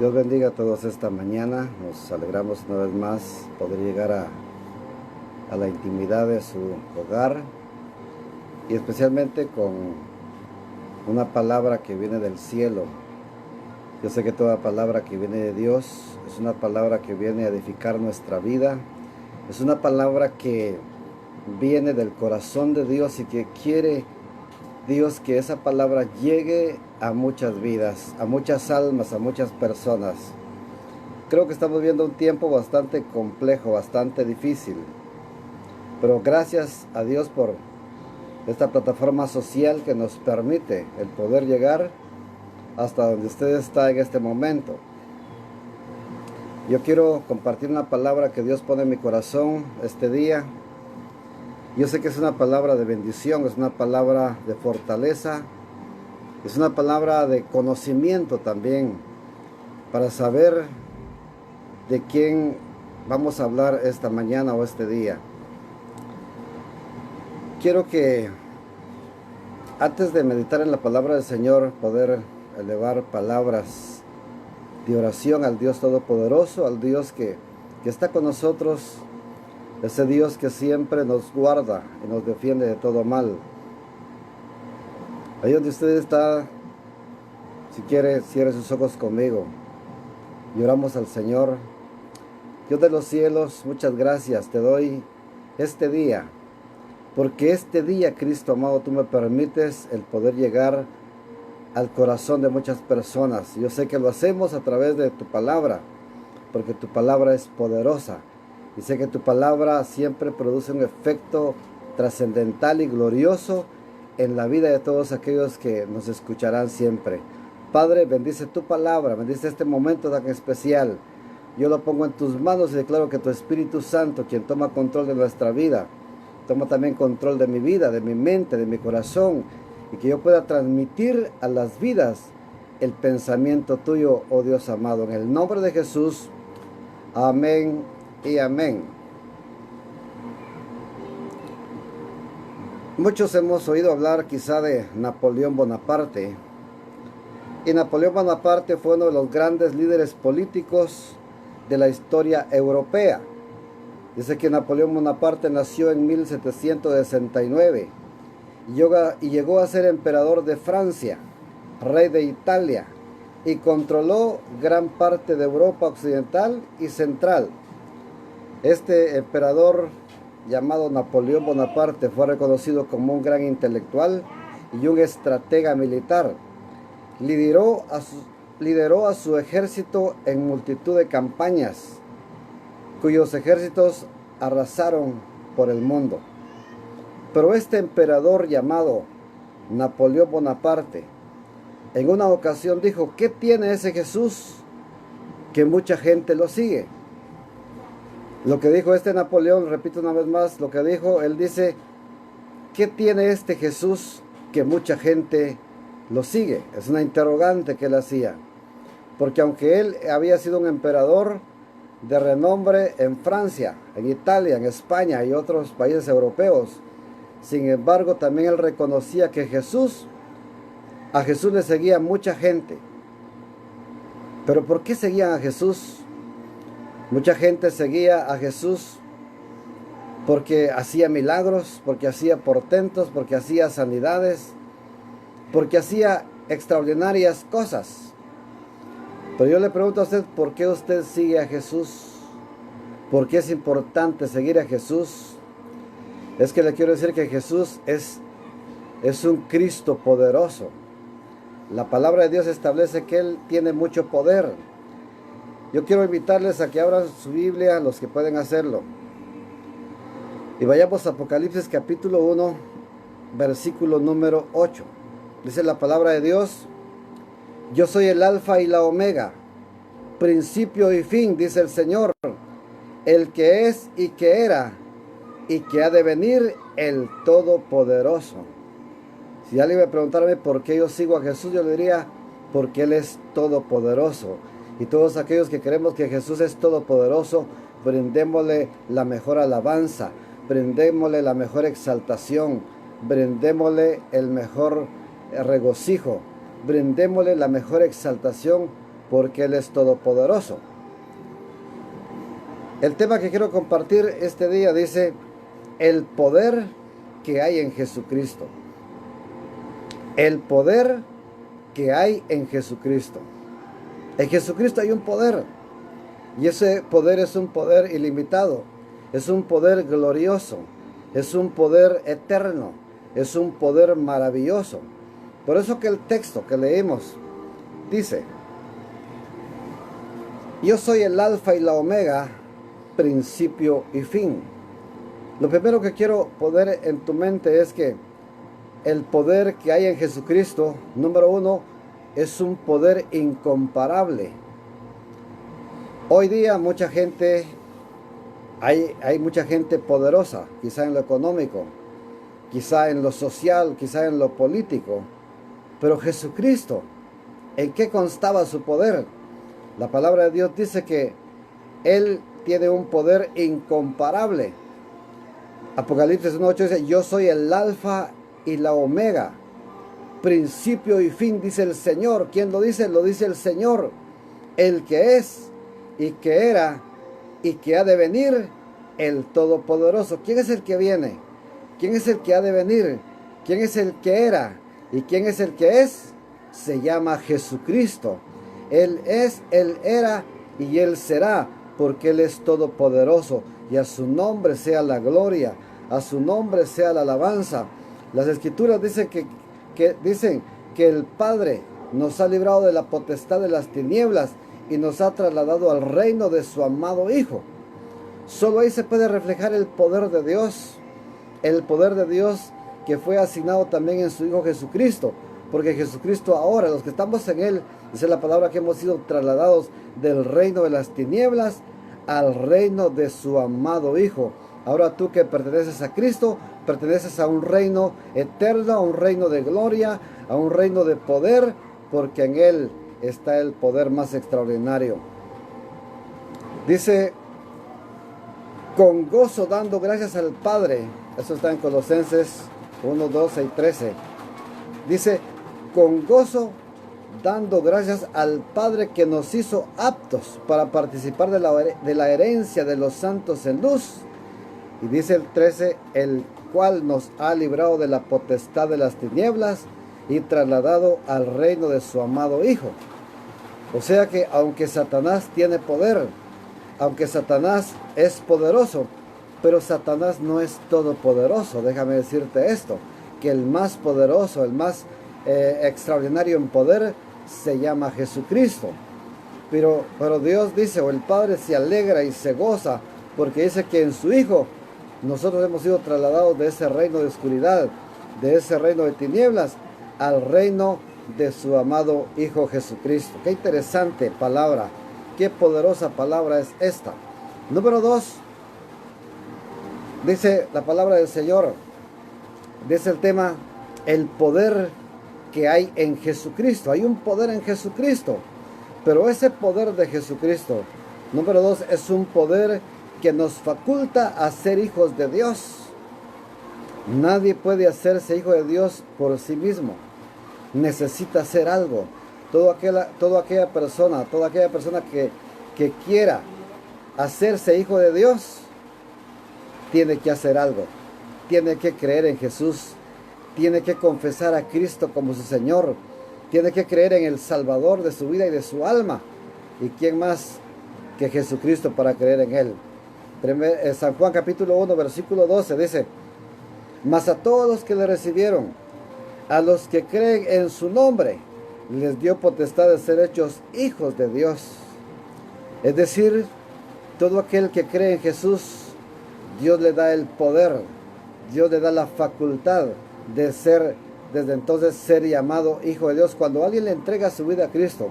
Dios bendiga a todos esta mañana. Nos alegramos una vez más poder llegar a la intimidad de su hogar y especialmente con una palabra que viene del cielo. Yo sé que toda palabra que viene de Dios es una palabra que viene a edificar nuestra vida. Es una palabra que viene del corazón de Dios y que quiere Dios que esa palabra llegue a muchas vidas, a muchas almas, a muchas personas. Creo que estamos viendo un tiempo bastante complejo, bastante difícil. Pero gracias a Dios por esta plataforma social que nos permite el poder llegar hasta donde usted está en este momento. Yo quiero compartir una palabra que Dios pone en mi corazón este día. Yo sé que es una palabra de bendición, es una palabra de fortaleza, es una palabra de conocimiento también, para saber de quién vamos a hablar esta mañana o este día. Quiero que antes de meditar en la palabra del Señor, poder elevar palabras de oración al Dios Todopoderoso, al Dios que está con nosotros, ese Dios que siempre nos guarda y nos defiende de todo mal. Ahí donde usted está, si quiere, cierre sus ojos conmigo y oramos al Señor. Dios de los cielos, muchas gracias te doy este día, porque este día, Cristo amado, tú me permites el poder llegar al corazón de muchas personas. Yo sé que lo hacemos a través de tu palabra, porque tu palabra es poderosa. Y sé que tu palabra siempre produce un efecto trascendental y glorioso en la vida de todos aquellos que nos escucharán siempre. Padre, bendice tu palabra, bendice este momento tan especial. Yo lo pongo en tus manos y declaro que tu Espíritu Santo, quien toma control de nuestra vida, toma también control de mi vida, de mi mente, de mi corazón, y que yo pueda transmitir a las vidas el pensamiento tuyo, oh Dios amado. En el nombre de Jesús, amén y amén. Muchos hemos oído hablar quizá de Napoleón Bonaparte. Y Napoleón Bonaparte fue uno de los grandes líderes políticos de la historia europea. Dice que Napoleón Bonaparte nació en 1769 y llegó a ser emperador de Francia, rey de Italia, y controló gran parte de Europa occidental y central. Este emperador llamado Napoleón Bonaparte fue reconocido como un gran intelectual y un estratega militar. Lideró a su ejército en multitud de campañas, cuyos ejércitos arrasaron por el mundo. Pero este emperador llamado Napoleón Bonaparte, en una ocasión dijo: ¿qué tiene ese Jesús que mucha gente lo sigue? Lo que dijo este Napoleón, repito una vez más lo que dijo, él dice: ¿qué tiene este Jesús que mucha gente lo sigue? Es una interrogante que él hacía, porque aunque él había sido un emperador de renombre en Francia, en Italia, en España y otros países europeos, sin embargo también él reconocía que a Jesús le seguía mucha gente. ¿Pero por qué seguían a Jesús? Mucha gente seguía a Jesús porque hacía milagros, porque hacía portentos, porque hacía sanidades, porque hacía extraordinarias cosas. Pero yo le pregunto a usted, ¿por qué usted sigue a Jesús? ¿Por qué es importante seguir a Jesús? Es que le quiero decir que Jesús es un Cristo poderoso. La palabra de Dios establece que Él tiene mucho poder. Yo quiero invitarles a que abran su Biblia, los que pueden hacerlo. Y vayamos a Apocalipsis capítulo 1, versículo número 8. Dice la palabra de Dios: yo soy el alfa y la omega, principio y fin, dice el Señor, el que es y que era y que ha de venir, el Todopoderoso. Si alguien me preguntara por qué yo sigo a Jesús, yo le diría: porque Él es todopoderoso. Y todos aquellos que creemos que Jesús es todopoderoso, brindémosle la mejor alabanza, brindémosle la mejor exaltación, brindémosle el mejor regocijo, brindémosle la mejor exaltación, porque Él es todopoderoso. El tema que quiero compartir este día dice, el poder que hay en Jesucristo. El poder que hay en Jesucristo. En Jesucristo hay un poder, y ese poder es un poder ilimitado, es un poder glorioso, es un poder eterno, es un poder maravilloso. Por eso que el texto que leímos dice, yo soy el alfa y la omega, principio y fin. Lo primero que quiero poner en tu mente es que el poder que hay en Jesucristo, número uno, es un poder incomparable. Hoy día mucha gente, hay mucha gente poderosa, quizá en lo económico, quizá en lo social, quizá en lo político. Pero Jesucristo, ¿en qué constaba su poder? La palabra de Dios dice que Él tiene un poder incomparable. Apocalipsis 1:8 dice, yo soy el alfa y la omega, principio y fin, dice el Señor. ¿Quién lo dice? Lo dice el Señor, el que es y que era y que ha de venir, el Todopoderoso. ¿Quién es el que viene? ¿Quién es el que ha de venir? ¿Quién es el que era? ¿Y quién es el que es? Se llama Jesucristo. Él es, Él era y Él será, porque Él es todopoderoso, y a su nombre sea la gloria, a su nombre sea la alabanza. Las Escrituras dicen que el Padre nos ha librado de la potestad de las tinieblas y nos ha trasladado al reino de su amado Hijo. Solo ahí se puede reflejar el poder de Dios que fue asignado también en su Hijo Jesucristo, porque Jesucristo ahora, los que estamos en Él, dice la palabra que hemos sido trasladados del reino de las tinieblas al reino de su amado Hijo. Ahora tú que perteneces a Cristo, perteneces a un reino eterno, a un reino de gloria, a un reino de poder, porque en Él está el poder más extraordinario. Dice, con gozo dando gracias al Padre. Eso está en Colosenses 1, 12 y 13. Dice, con gozo dando gracias al Padre que nos hizo aptos para participar de la herencia de los santos en luz. Y dice el 13, el cual nos ha librado de la potestad de las tinieblas y trasladado al reino de su amado Hijo. O sea que aunque Satanás tiene poder, aunque Satanás es poderoso, pero Satanás no es todopoderoso. Déjame decirte esto, que el más poderoso, el más extraordinario en poder, se llama Jesucristo. Pero Dios dice, o el Padre se alegra y se goza, porque dice que en su Hijo nosotros hemos sido trasladados de ese reino de oscuridad, de ese reino de tinieblas, al reino de su amado Hijo Jesucristo. Qué interesante palabra, qué poderosa palabra es esta. Número 2, dice la palabra del Señor, dice el tema, el poder que hay en Jesucristo. Hay un poder en Jesucristo, pero ese poder de Jesucristo, número 2, es un poder que nos faculta a ser hijos de Dios. Nadie puede hacerse hijo de Dios por sí mismo. Necesita hacer algo. Toda aquella persona que quiera hacerse hijo de Dios, tiene que hacer algo. Tiene que creer en Jesús. Tiene que confesar a Cristo como su Señor. Tiene que creer en el Salvador de su vida y de su alma. ¿Y quién más que Jesucristo para creer en Él? San Juan capítulo 1, versículo 12 dice, mas a todos los que le recibieron, a los que creen en su nombre, les dio potestad de ser hechos hijos de Dios. Es decir, todo aquel que cree en Jesús, Dios le da el poder, Dios le da la facultad de ser, desde entonces, ser llamado hijo de Dios. Cuando alguien le entrega su vida a Cristo,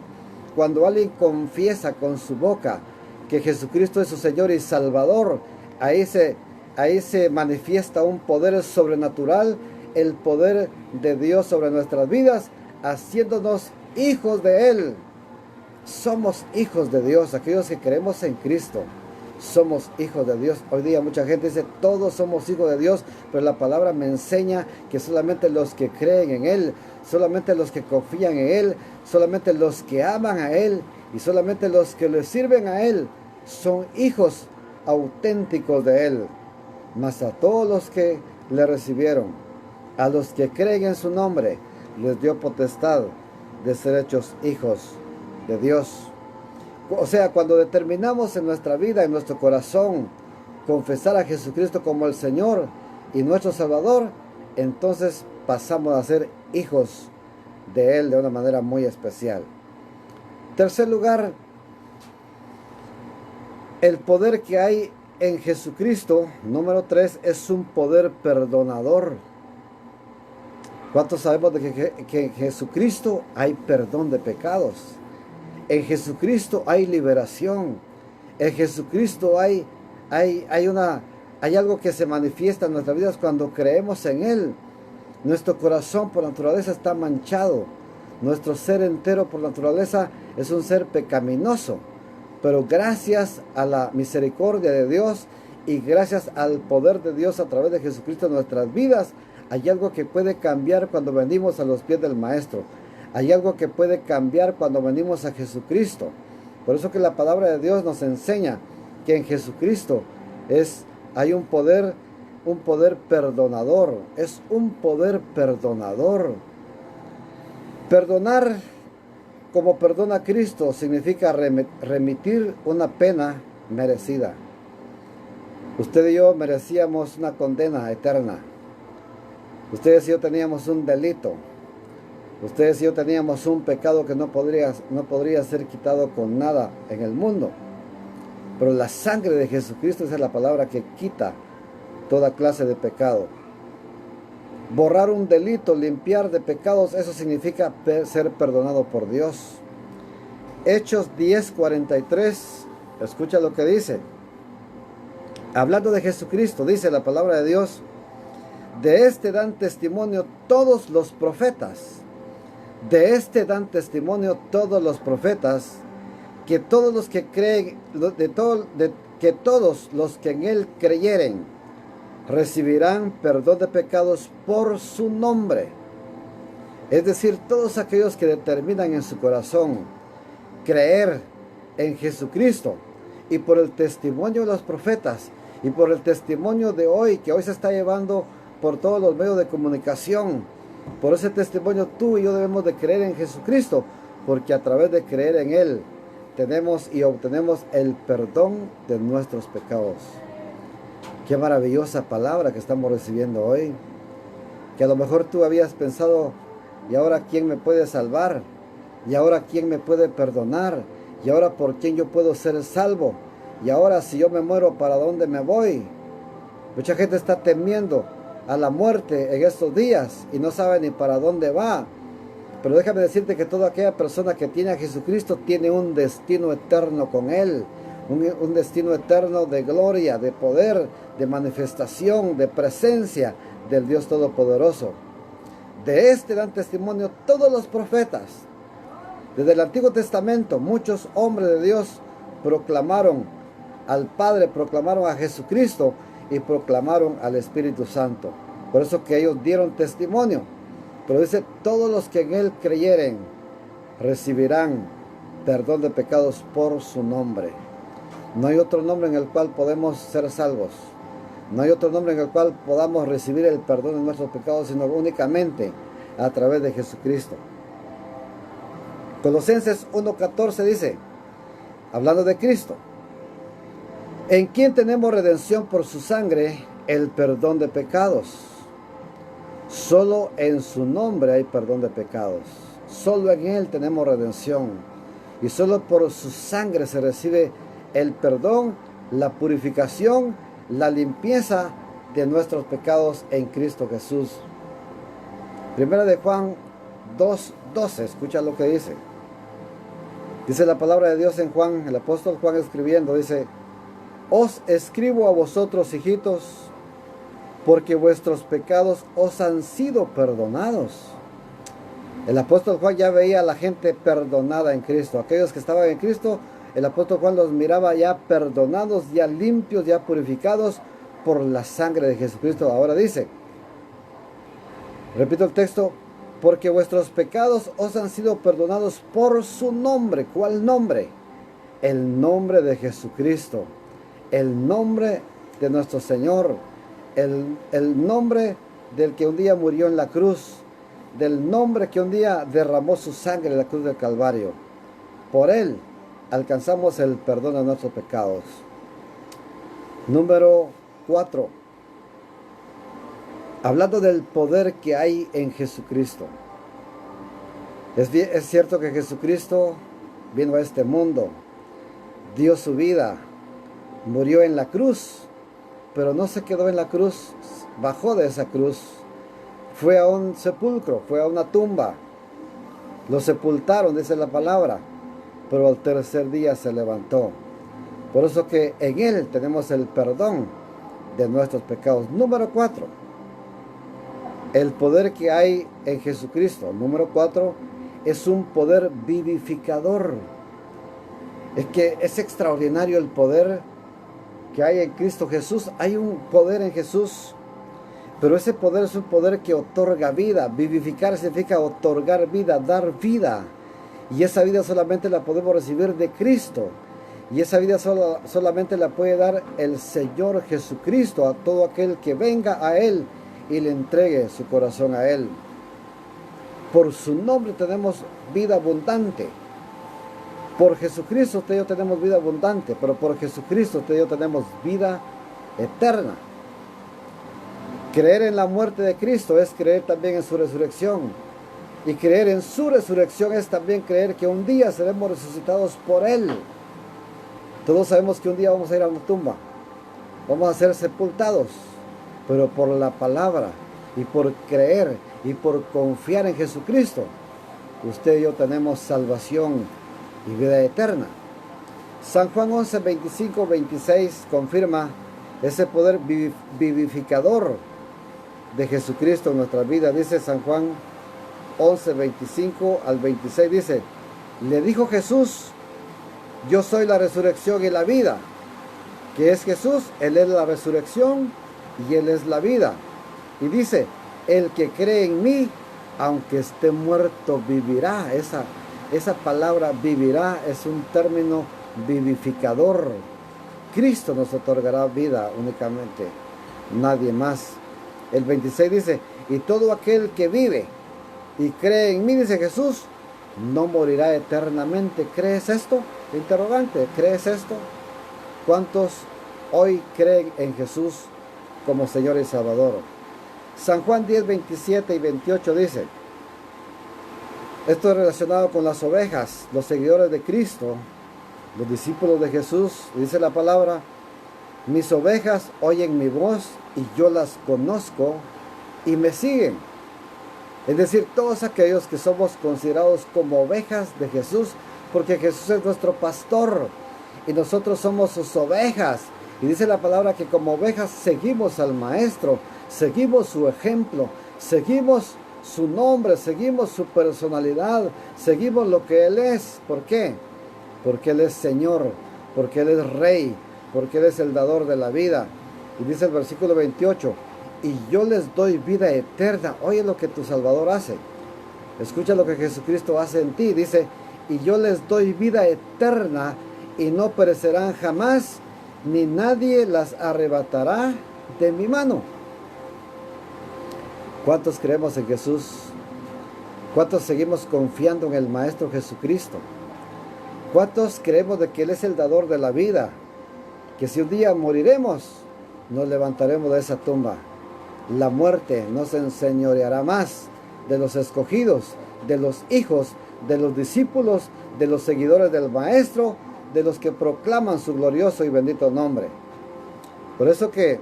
cuando alguien confiesa con su boca que Jesucristo es su Señor y Salvador, ahí se manifiesta un poder sobrenatural, el poder de Dios sobre nuestras vidas, haciéndonos hijos de Él. Somos hijos de Dios, aquellos que creemos en Cristo. Somos hijos de Dios. Hoy día mucha gente dice, todos somos hijos de Dios, pero la palabra me enseña que solamente los que creen en Él, solamente los que confían en Él, solamente los que aman a Él y solamente los que le sirven a Él son hijos auténticos de Él. Mas a todos los que le recibieron, a los que creen en su nombre, les dio potestad de ser hechos hijos de Dios. O sea, cuando determinamos en nuestra vida, en nuestro corazón, confesar a Jesucristo como el Señor y nuestro Salvador, entonces pasamos a ser hijos de Él de una manera muy especial. Tercer lugar, el poder que hay en Jesucristo, número 3, es un poder perdonador. ¿Cuántos sabemos de que en Jesucristo hay perdón de pecados? En Jesucristo hay liberación. En Jesucristo hay algo que se manifiesta en nuestras vidas cuando creemos en Él. Nuestro corazón por naturaleza está manchado. Nuestro ser entero por naturaleza es un ser pecaminoso. Pero gracias a la misericordia de Dios y gracias al poder de Dios a través de Jesucristo en nuestras vidas, hay algo que puede cambiar cuando venimos a los pies del Maestro. Hay algo que puede cambiar cuando venimos a Jesucristo. Por eso que la palabra de Dios nos enseña que en Jesucristo hay un poder perdonador. Es un poder perdonador. Perdonar como perdona Cristo significa remitir una pena merecida. Usted y yo merecíamos una condena eterna. Ustedes y yo teníamos un delito. Ustedes y yo teníamos un pecado que no podría ser quitado con nada en el mundo. Pero la sangre de Jesucristo es la palabra que quita toda clase de pecado. Borrar un delito, limpiar de pecados, eso significa ser perdonado por Dios. Hechos 10:43, escucha lo que dice. Hablando de Jesucristo, dice la palabra de Dios: de este dan testimonio todos los profetas. De este dan testimonio todos los profetas, que todos los que creen, que todos los que en Él creyeren, recibirán perdón de pecados por su nombre. Es decir, todos aquellos que determinan en su corazón creer en Jesucristo, y por el testimonio de los profetas y por el testimonio de hoy, que hoy se está llevando por todos los medios de comunicación, por ese testimonio tú y yo debemos de creer en Jesucristo, porque a través de creer en Él tenemos y obtenemos el perdón de nuestros pecados. Qué maravillosa palabra que estamos recibiendo hoy. Que a lo mejor tú habías pensado: ¿y ahora quién me puede salvar? ¿Y ahora quién me puede perdonar? ¿Y ahora por quién yo puedo ser salvo? ¿Y ahora si yo me muero, para dónde me voy? Mucha gente está temiendo a la muerte en estos días y no sabe ni para dónde va. Pero déjame decirte que toda aquella persona que tiene a Jesucristo tiene un destino eterno con Él. Un destino eterno de gloria, de poder, de manifestación, de presencia del Dios Todopoderoso. De este dan testimonio todos los profetas. Desde el Antiguo Testamento, muchos hombres de Dios proclamaron al Padre, proclamaron a Jesucristo y proclamaron al Espíritu Santo. Por eso que ellos dieron testimonio. Pero dice: todos los que en Él creyeren recibirán perdón de pecados por su nombre. No hay otro nombre en el cual podemos ser salvos. No hay otro nombre en el cual podamos recibir el perdón de nuestros pecados, sino únicamente a través de Jesucristo. Colosenses 1:14 dice, hablando de Cristo: en quien tenemos redención por su sangre, el perdón de pecados. Solo en su nombre hay perdón de pecados. Solo en Él tenemos redención. Y solo por su sangre se recibe el perdón, la purificación, la limpieza de nuestros pecados en Cristo Jesús. Primera de Juan 2:12, escucha lo que dice. Dice la palabra de Dios en Juan, el apóstol Juan escribiendo, dice: os escribo a vosotros, hijitos, porque vuestros pecados os han sido perdonados. El apóstol Juan ya veía a la gente perdonada en Cristo. Aquellos que estaban en Cristo, el apóstol Juan los miraba ya perdonados, ya limpios, ya purificados por la sangre de Jesucristo. Ahora dice, repito el texto: porque vuestros pecados os han sido perdonados por su nombre. ¿Cuál nombre? El nombre de Jesucristo, el nombre de nuestro Señor, el nombre del que un día murió en la cruz, del nombre que un día derramó su sangre en la cruz del Calvario. Por él alcanzamos el perdón de nuestros pecados. Número 4. Hablando del poder que hay en Jesucristo. Es cierto que Jesucristo vino a este mundo, dio su vida, murió en la cruz, pero no se quedó en la cruz, bajó de esa cruz, fue a un sepulcro, fue a una tumba, lo sepultaron, dice la palabra, pero al tercer día se levantó. Por eso que en él tenemos el perdón de nuestros pecados. Número 4. El poder que hay en Jesucristo. Número 4. Es un poder vivificador. Es que es extraordinario el poder que hay en Cristo Jesús. Hay un poder en Jesús, pero ese poder es un poder que otorga vida. Vivificar significa otorgar vida, dar vida. Y esa vida solamente la podemos recibir de Cristo. Y esa vida solamente la puede dar el Señor Jesucristo a todo aquel que venga a Él y le entregue su corazón a Él. Por su nombre tenemos vida abundante. Por Jesucristo usted y yo tenemos vida abundante, pero por Jesucristo usted y yo tenemos vida eterna. Creer en la muerte de Cristo es creer también en su resurrección. Y creer en su resurrección es también creer que un día seremos resucitados por Él. Todos sabemos que un día vamos a ir a una tumba, vamos a ser sepultados, pero por la palabra y por creer y por confiar en Jesucristo, usted y yo tenemos salvación y vida eterna. San Juan 11, 25, 26 confirma ese poder vivificador de Jesucristo en nuestra vida. Dice San Juan 11, 25 al 26, dice, le dijo Jesús, yo soy la resurrección y la vida. ¿Qué es Jesús? Él es la resurrección y Él es la vida. Y dice, el que cree en mí, aunque esté muerto, vivirá. Esa palabra vivirá es un término vivificador. Cristo nos otorgará vida únicamente, nadie más. El 26 dice, y todo aquel que vive y cree en mí, dice Jesús, no morirá eternamente. ¿Crees esto? Interrogante, ¿crees esto? ¿Cuántos hoy creen en Jesús como Señor y Salvador? San Juan 10, 27 y 28 dice, esto es relacionado con las ovejas, los seguidores de Cristo, los discípulos de Jesús. Dice la palabra, mis ovejas oyen mi voz y yo las conozco y me siguen. Es decir, todos aquellos que somos considerados como ovejas de Jesús, porque Jesús es nuestro pastor y nosotros somos sus ovejas. Y dice la palabra que como ovejas seguimos al Maestro, seguimos su ejemplo, seguimos su nombre, seguimos su personalidad, seguimos lo que Él es. ¿Por qué? Porque Él es Señor, porque Él es Rey, porque Él es el dador de la vida. Y dice el versículo 28, y yo les doy vida eterna. Oye lo que tu Salvador hace. Escucha lo que Jesucristo hace en ti. Dice, y yo les doy vida eterna y no perecerán jamás, ni nadie las arrebatará de mi mano. ¿Cuántos creemos en Jesús? ¿Cuántos seguimos confiando en el Maestro Jesucristo? ¿Cuántos creemos de que Él es el dador de la vida? Que si un día moriremos, nos levantaremos de esa tumba. La muerte no se enseñoreará más de los escogidos, de los hijos, de los discípulos, de los seguidores del Maestro, de los que proclaman su glorioso y bendito nombre. Por eso que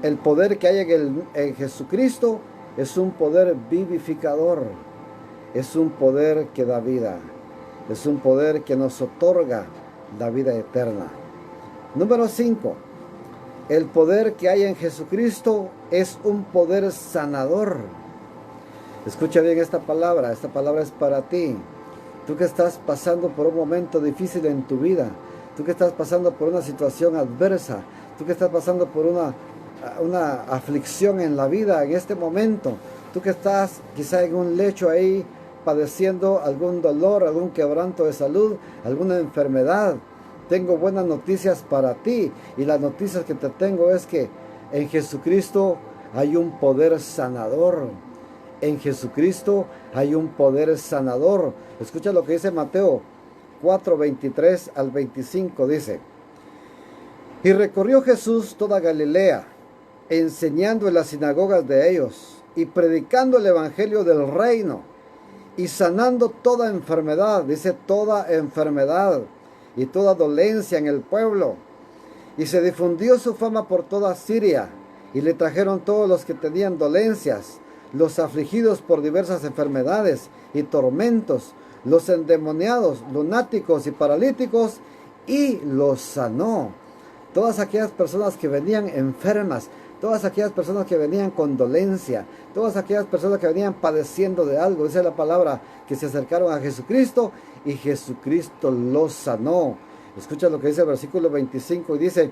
el poder que hay en Jesucristo es un poder vivificador, es un poder que da vida, es un poder que nos otorga la vida eterna. Número 5. El poder que hay en Jesucristo es un poder sanador. Escucha bien esta palabra es para ti. Tú que estás pasando por un momento difícil en tu vida, tú que estás pasando por una situación adversa, tú que estás pasando por una una aflicción en la vida en este momento, tú que estás quizá en un lecho ahí padeciendo algún dolor, algún quebranto de salud, alguna enfermedad, tengo buenas noticias para ti, y las noticias que te tengo es que en Jesucristo hay un poder sanador. En Jesucristo hay un poder sanador. Escucha lo que dice Mateo 4, 23 al 25, dice: y recorrió Jesús toda Galilea, enseñando en las sinagogas de ellos, y predicando el evangelio del reino, y sanando toda enfermedad, dice toda enfermedad, y toda dolencia en el pueblo. Y se difundió su fama por toda Siria, y le trajeron todos los que tenían dolencias, los afligidos por diversas enfermedades y tormentos, los endemoniados, lunáticos y paralíticos, y los sanó. Todas aquellas personas que venían enfermas, todas aquellas personas que venían con dolencia, todas aquellas personas que venían padeciendo de algo, dice la palabra, que se acercaron a Jesucristo y Jesucristo los sanó. Escucha lo que dice el versículo 25 y dice: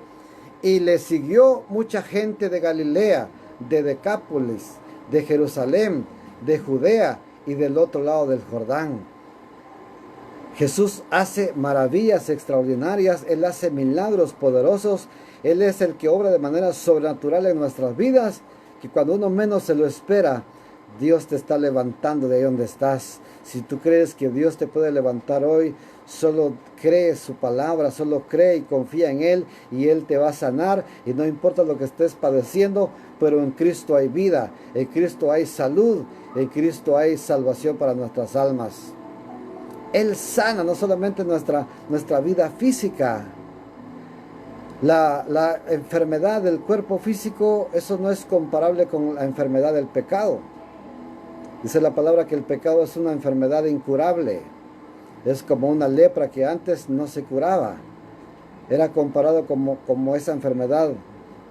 y le siguió mucha gente de Galilea, de Decápolis, de Jerusalén, de Judea y del otro lado del Jordán. Jesús hace maravillas extraordinarias, Él hace milagros poderosos, Él es el que obra de manera sobrenatural en nuestras vidas, que cuando uno menos se lo espera, Dios te está levantando de ahí donde estás. Si tú crees que Dios te puede levantar hoy, solo cree su palabra, solo cree y confía en Él, y Él te va a sanar, y no importa lo que estés padeciendo, pero en Cristo hay vida, en Cristo hay salud, en Cristo hay salvación para nuestras almas. Él sana no solamente nuestra vida física. La enfermedad del cuerpo físico, eso no es comparable con la enfermedad del pecado. Dice la palabra que el pecado es una enfermedad incurable. Es como una lepra que antes no se curaba. Era comparado como esa enfermedad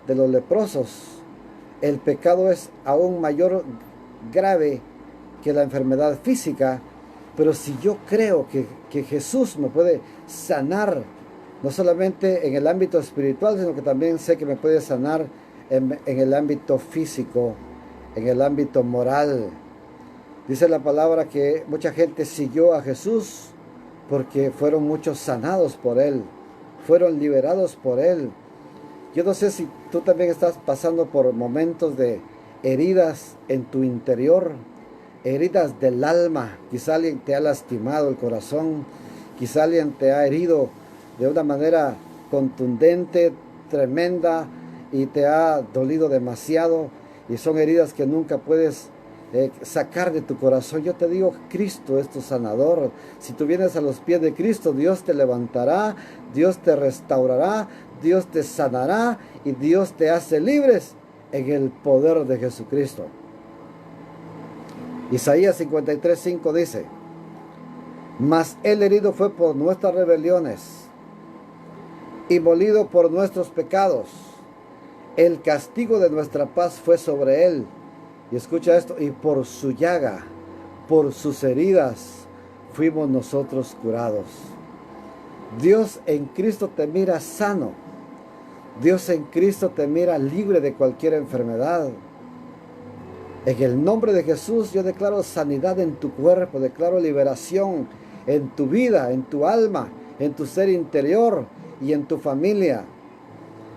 de los leprosos. El pecado es aún mayor grave que la enfermedad física. Pero si yo creo que Jesús me puede sanar, no solamente en el ámbito espiritual, sino que también sé que me puede sanar en el ámbito físico, en el ámbito moral. Dice la palabra que mucha gente siguió a Jesús porque fueron muchos sanados por Él, fueron liberados por Él. Yo no sé si tú también estás pasando por momentos de heridas en tu interior, heridas del alma. Quizá alguien te ha lastimado el corazón, quizá alguien te ha herido de una manera contundente, tremenda, y te ha dolido demasiado, y son heridas que nunca puedes sacar de tu corazón. Yo te digo, Cristo es tu sanador. Si tú vienes a los pies de Cristo, Dios te levantará, Dios te restaurará, Dios te sanará, y Dios te hace libres en el poder de Jesucristo. Isaías 53:5 dice: mas Él herido fue por nuestras rebeliones y molido por nuestros pecados. El castigo de nuestra paz fue sobre Él. Y escucha esto: y por su llaga, por sus heridas, fuimos nosotros curados. Dios en Cristo te mira sano. Dios en Cristo te mira libre de cualquier enfermedad. En el nombre de Jesús yo declaro sanidad en tu cuerpo, declaro liberación en tu vida, en tu alma, en tu ser interior y en tu familia.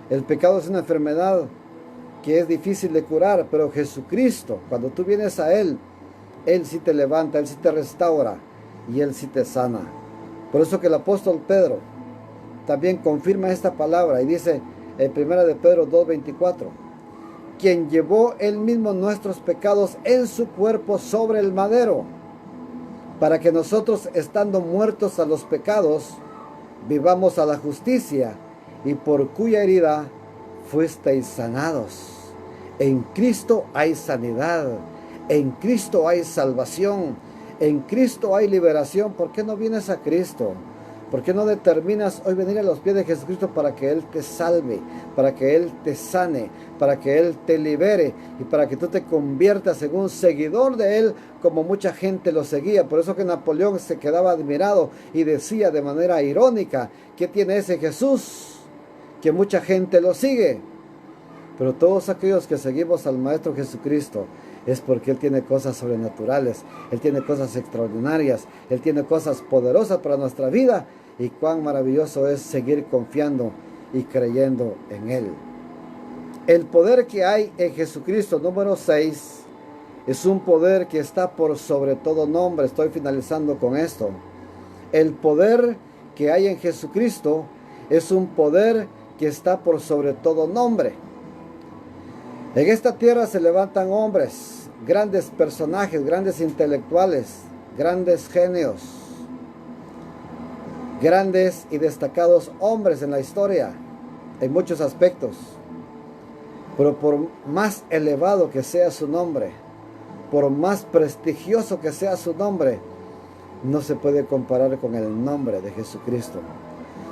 El pecado es una enfermedad que es difícil de curar, pero Jesucristo, cuando tú vienes a Él, Él sí te levanta, Él sí te restaura y Él sí te sana. Por eso que el apóstol Pedro también confirma esta palabra y dice en 1 de Pedro 2:24: quien llevó Él mismo nuestros pecados en su cuerpo sobre el madero, para que nosotros, estando muertos a los pecados, vivamos a la justicia, y por cuya herida fuisteis sanados. En Cristo hay sanidad, en Cristo hay salvación, en Cristo hay liberación. ¿Por qué no vienes a Cristo? ¿Por qué no determinas hoy venir a los pies de Jesucristo para que Él te salve, para que Él te sane, para que Él te libere y para que tú te conviertas en un seguidor de Él como mucha gente lo seguía? Por eso que Napoleón se quedaba admirado y decía de manera irónica: ¿qué tiene ese Jesús que mucha gente lo sigue? Pero todos aquellos que seguimos al Maestro Jesucristo es porque Él tiene cosas sobrenaturales, Él tiene cosas extraordinarias, Él tiene cosas poderosas para nuestra vida, y cuán maravilloso es seguir confiando y creyendo en Él. El poder que hay en Jesucristo, número 6, es un poder que está por sobre todo nombre. Estoy finalizando con esto. El poder que hay en Jesucristo es un poder que está por sobre todo nombre. En esta tierra se levantan hombres, grandes personajes, grandes intelectuales, grandes genios, grandes y destacados hombres en la historia, en muchos aspectos. Pero por más elevado que sea su nombre, por más prestigioso que sea su nombre, no se puede comparar con el nombre de Jesucristo.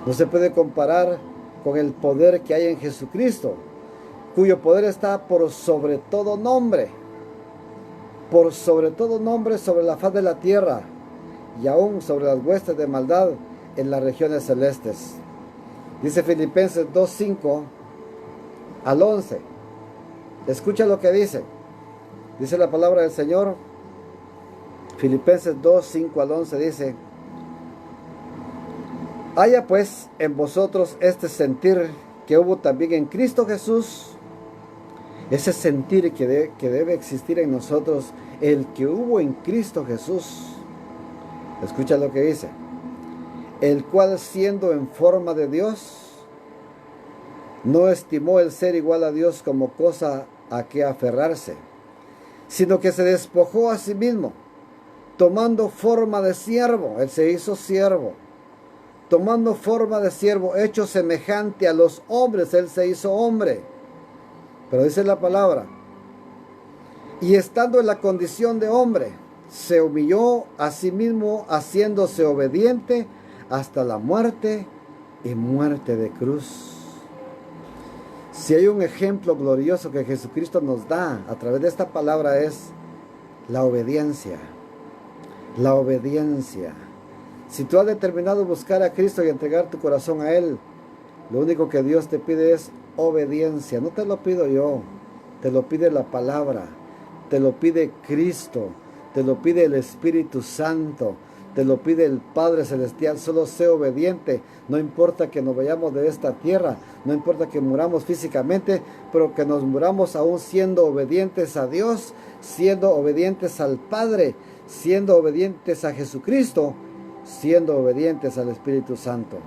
No se puede comparar con el poder que hay en Jesucristo, cuyo poder está por sobre todo nombre sobre la faz de la tierra, y aún sobre las huestes de maldad en las regiones celestes. Dice Filipenses 2:5 al 11. Escucha lo que dice. Dice la palabra del Señor. Filipenses 2:5 al 11 dice: haya pues en vosotros este sentir que hubo también en Cristo Jesús. Ese sentir que debe existir en nosotros, el que hubo en Cristo Jesús. Escucha lo que dice: el cual, siendo en forma de Dios, no estimó el ser igual a Dios como cosa a que aferrarse, sino que se despojó a sí mismo, tomando forma de siervo. Él se hizo siervo. Tomando forma de siervo, hecho semejante a los hombres, Él se hizo hombre. Pero dice la palabra: y estando en la condición de hombre, se humilló a sí mismo, haciéndose obediente hasta la muerte y muerte de cruz. Si hay un ejemplo glorioso que Jesucristo nos da a través de esta palabra, es la obediencia. La obediencia. Si tú has determinado buscar a Cristo y entregar tu corazón a Él, lo único que Dios te pide es obediencia. No te lo pido yo, te lo pide la palabra, te lo pide Cristo, te lo pide el Espíritu Santo, te lo pide el Padre Celestial. Solo sé obediente. No importa que nos vayamos de esta tierra, no importa que muramos físicamente, pero que nos muramos aún siendo obedientes a Dios, siendo obedientes al Padre, siendo obedientes a Jesucristo, siendo obedientes al Espíritu Santo.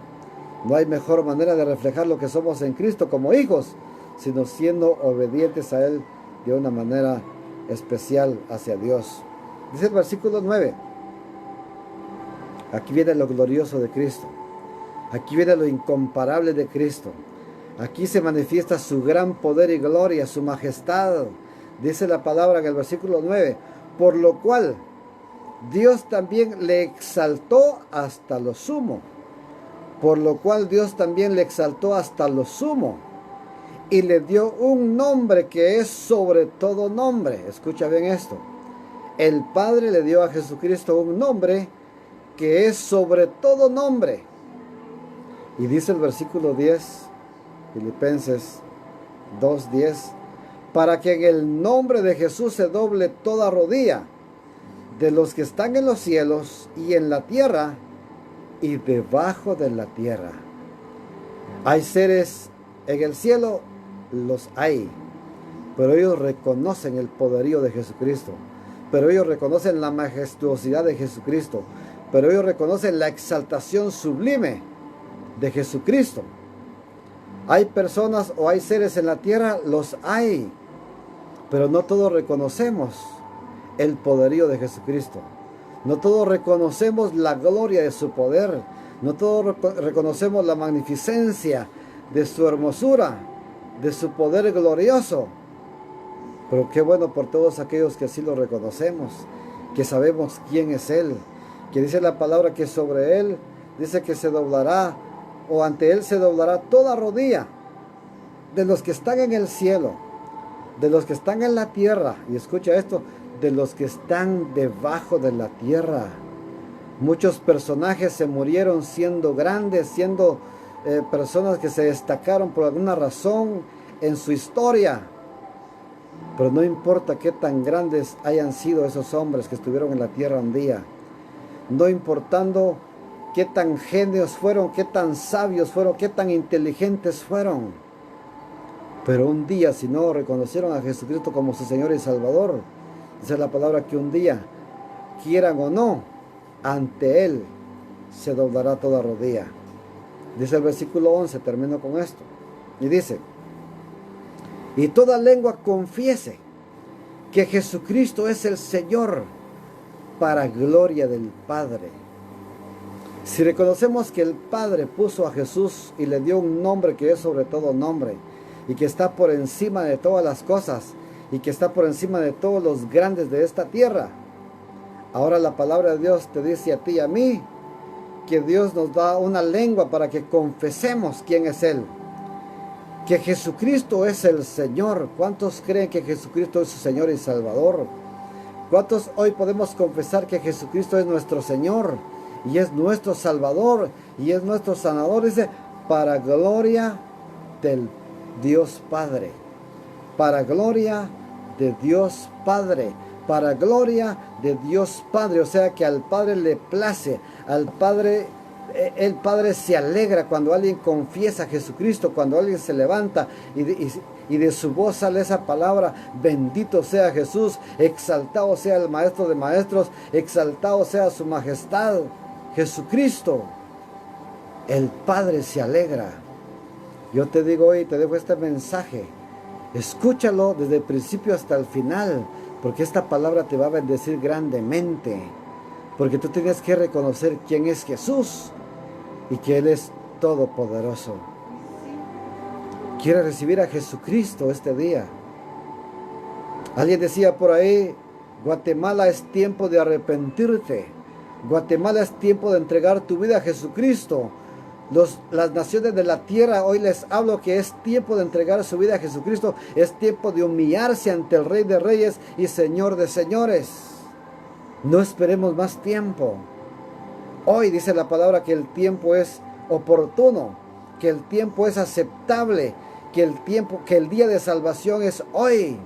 No hay mejor manera de reflejar lo que somos en Cristo como hijos, sino siendo obedientes a Él de una manera especial hacia Dios. Dice el versículo 9. Aquí viene lo glorioso de Cristo. Aquí viene lo incomparable de Cristo. Aquí se manifiesta su gran poder y gloria, su majestad. Dice la palabra en el versículo 9. Por lo cual Dios también le exaltó hasta lo sumo. Por lo cual Dios también le exaltó hasta lo sumo. Y le dio un nombre que es sobre todo nombre. Escucha bien esto. El Padre le dio a Jesucristo un nombre que es sobre todo nombre. Y dice el versículo 10, Filipenses 2:10, para que en el nombre de Jesús se doble toda rodilla, de los que están en los cielos y en la tierra y debajo de la tierra. Hay seres en el cielo, los hay, pero ellos reconocen el poderío de Jesucristo, pero ellos reconocen la majestuosidad de Jesucristo, pero ellos reconocen la exaltación sublime de Jesucristo. Hay personas o hay seres en la tierra, los hay, pero no todos reconocemos el poderío de Jesucristo. No todos reconocemos la gloria de su poder. No todos reconocemos la magnificencia de su hermosura, de su poder glorioso. Pero qué bueno por todos aquellos que sí lo reconocemos, que sabemos quién es Él, que dice la palabra que sobre Él dice que se doblará, o ante Él se doblará toda rodilla, de los que están en el cielo, de los que están en la tierra, y escucha esto, de los que están debajo de la tierra. Muchos personajes se murieron siendo grandes, siendo personas que se destacaron por alguna razón en su historia. Pero no importa qué tan grandes hayan sido esos hombres que estuvieron en la tierra un día, no importando qué tan genios fueron, qué tan sabios fueron, qué tan inteligentes fueron, pero un día, si no reconocieron a Jesucristo como su Señor y Salvador, dice la palabra que un día, quieran o no, ante Él se doblará toda rodilla. Dice el versículo 11, termino con esto, y dice: y toda lengua confiese que Jesucristo es el Señor, para gloria del Padre. Si reconocemos que el Padre puso a Jesús y le dio un nombre que es sobre todo nombre, y que está por encima de todas las cosas, y que está por encima de todos los grandes de esta tierra, ahora la palabra de Dios te dice a ti y a mí que Dios nos da una lengua para que confesemos quién es Él, que Jesucristo es el Señor. ¿Cuántos creen que Jesucristo es su Señor y Salvador? ¿Cuántos hoy podemos confesar que Jesucristo es nuestro Señor y es nuestro Salvador y es nuestro sanador? Dice, para gloria del Dios Padre, para gloria de Dios Padre, para gloria de Dios Padre. O sea que al Padre le place, al Padre, el Padre se alegra cuando alguien confiesa a Jesucristo, cuando alguien se levanta y de su voz sale esa palabra: bendito sea Jesús, exaltado sea el Maestro de Maestros, exaltado sea su majestad Jesucristo. El Padre se alegra. Yo te digo hoy, te dejo este mensaje, escúchalo desde el principio hasta el final, porque esta palabra te va a bendecir grandemente, porque tú tienes que reconocer quién es Jesús y que Él es todopoderoso. ¿Quieres recibir a Jesucristo este día? Alguien decía por ahí: Guatemala es tiempo de arrepentirte. Guatemala es tiempo de entregar tu vida a Jesucristo. Las naciones de la tierra, hoy les hablo que es tiempo de entregar su vida a Jesucristo. Es tiempo de humillarse ante el Rey de Reyes y Señor de Señores. No esperemos más tiempo. Hoy dice la palabra que el tiempo es oportuno, que el tiempo es aceptable, que el día de salvación es hoy.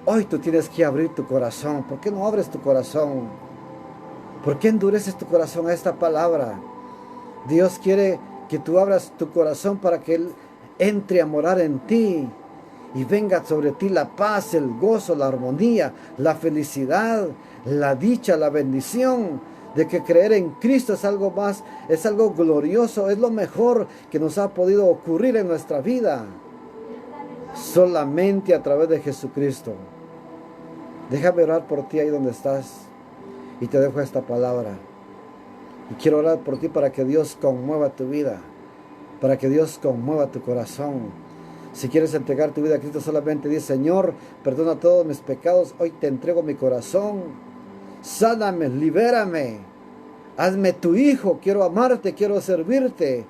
Hoy tú tienes que abrir tu corazón. ¿Por qué no abres tu corazón? ¿Por qué endureces tu corazón a esta palabra? Dios quiere que tú abras tu corazón para que Él entre a morar en ti y venga sobre ti la paz, el gozo, la armonía, la felicidad, la dicha, la bendición de que creer en Cristo es algo más, es algo glorioso, es lo mejor que nos ha podido ocurrir en nuestra vida, solamente a través de Jesucristo. Déjame orar por ti ahí donde estás y te dejo esta palabra. Y quiero orar por ti para que Dios conmueva tu vida, para que Dios conmueva tu corazón. Si quieres entregar tu vida a Cristo, solamente di: Señor, perdona todos mis pecados, hoy te entrego mi corazón. Sáname, libérame, hazme tu hijo, quiero amarte, quiero servirte.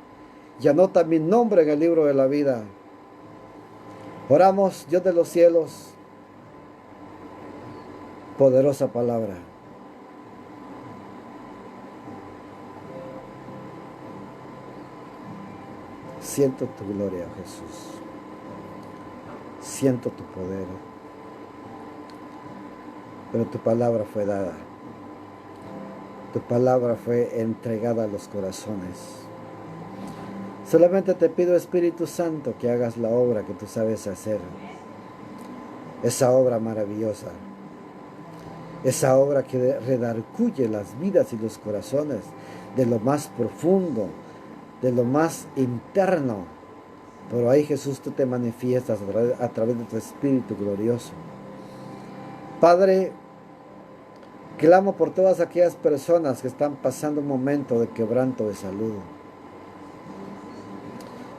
Y anota mi nombre en el libro de la vida. Oramos. Dios de los cielos, poderosa palabra. Siento tu gloria, Jesús. Siento tu poder. Pero tu palabra fue dada. Tu palabra fue entregada a los corazones. Solamente te pido, Espíritu Santo, que hagas la obra que tú sabes hacer. Esa obra maravillosa. Esa obra que redarguye las vidas y los corazones de lo más profundo, de lo más interno. Pero ahí, Jesús, tú te manifiestas a través de tu Espíritu glorioso. Padre, clamo por todas aquellas personas que están pasando un momento de quebranto de salud.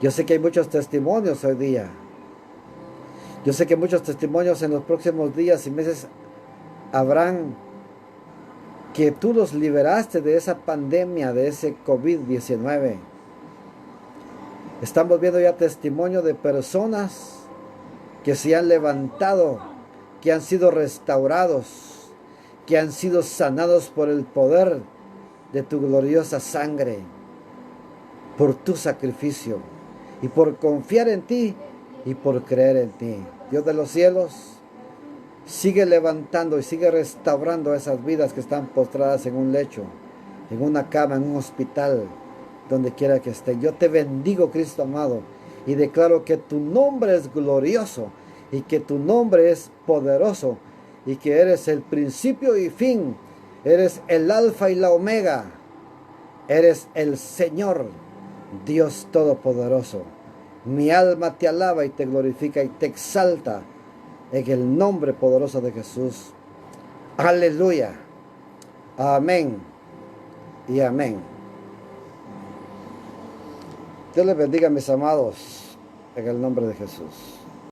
Yo sé que hay muchos testimonios hoy día. Yo sé que muchos testimonios en los próximos días y meses habrán, que tú los liberaste de esa pandemia, de ese COVID-19. Estamos viendo ya testimonio de personas que se han levantado, que han sido restaurados, que han sido sanados por el poder de tu gloriosa sangre, por tu sacrificio y por confiar en ti y por creer en ti. Dios de los cielos, sigue levantando y sigue restaurando esas vidas que están postradas en un lecho, en una cama, en un hospital, donde quiera que estén. Yo te bendigo, Cristo amado, y declaro que tu nombre es glorioso y que tu nombre es poderoso y que eres el principio y fin. Eres el alfa y la omega. Eres el Señor, Dios Todopoderoso. Mi alma te alaba y te glorifica y te exalta en el nombre poderoso de Jesús. Aleluya. Amén y amén. Dios les bendiga, mis amados, en el nombre de Jesús.